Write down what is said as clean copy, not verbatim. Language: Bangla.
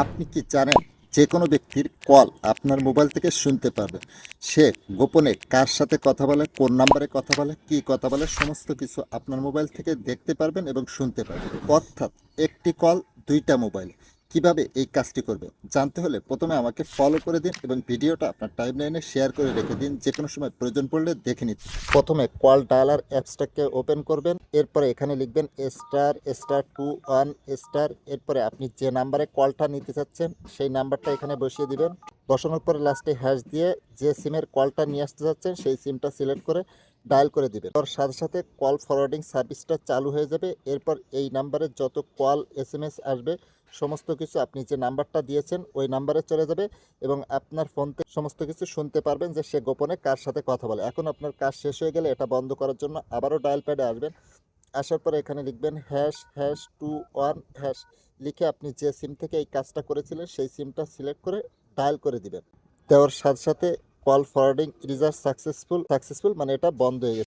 আপনি কি জানেন যে কোনো ব্যক্তির কল আপনার মোবাইল থেকে শুনতে পারবে? সে গোপনে কার সাথে কথা বলে, কোন নাম্বারে কথা বলে, কি কথা বলে, সমস্ত কিছু আপনার মোবাইল থেকে দেখতে পারবেন এবং শুনতে পারবেন। অর্থাৎ একটি কল দুইটা মোবাইল। কিভাবে এই কাজটি করবে জানতে হলে প্রথমে আমাকে ফলো করে দিন এবং ভিডিওটা আপনার টাইমলাইনে শেয়ার করে রেখে দিন, যে কোনো সময় প্রয়োজন পড়লে দেখে নিন। প্রথমে কল ডায়ালার অ্যাপসটাকে ওপেন করবেন, এরপরে এখানে লিখবেন ****2*1*, এরপরে আপনি যে নাম্বারে কলটা নিতে চাচ্ছেন সেই নাম্বারটা এখানে বসিয়ে দিবেন। বসানোর পরে লাস্টে হ্যাশ দিয়ে যে সিমের কলটা নিয়ে আসতে চাচ্ছেন সেই সিমটা সিলেক্ট করে ডায়াল করে দিবেন। ওর সাথে সাথে কল ফরওয়ার্ডিং সার্ভিসটা চালু হয়ে যাবে। এরপর এই নাম্বারে যত কল এসএমএস আসবে সমস্ত কিছু আপনি যে নাম্বারটা দিয়েছেন ওই নাম্বারে চলে যাবে এবং আপনার ফোন থেকে সমস্ত কিছু শুনতে পারবেন যে সে গোপনে কার সাথে কথা বলে। এখন আপনার কাজ শেষ হয়ে গেলে এটা বন্ধ করার জন্য আবারও ডায়াল প্যাডে আসবেন। আসার পরে এখানে লিখবেন ##21# লিখে আপনি যে সিম থেকে এই কাজটা করেছিলেন সেই সিমটা সিলেক্ট করে ডায়াল করে দিবেন। দেওয়ার সাথে সাথে কল ফরওয়ার্ডিং রিজার্ভ সাকসেসফুল মানে এটা বন্ধ হয়ে গেছে।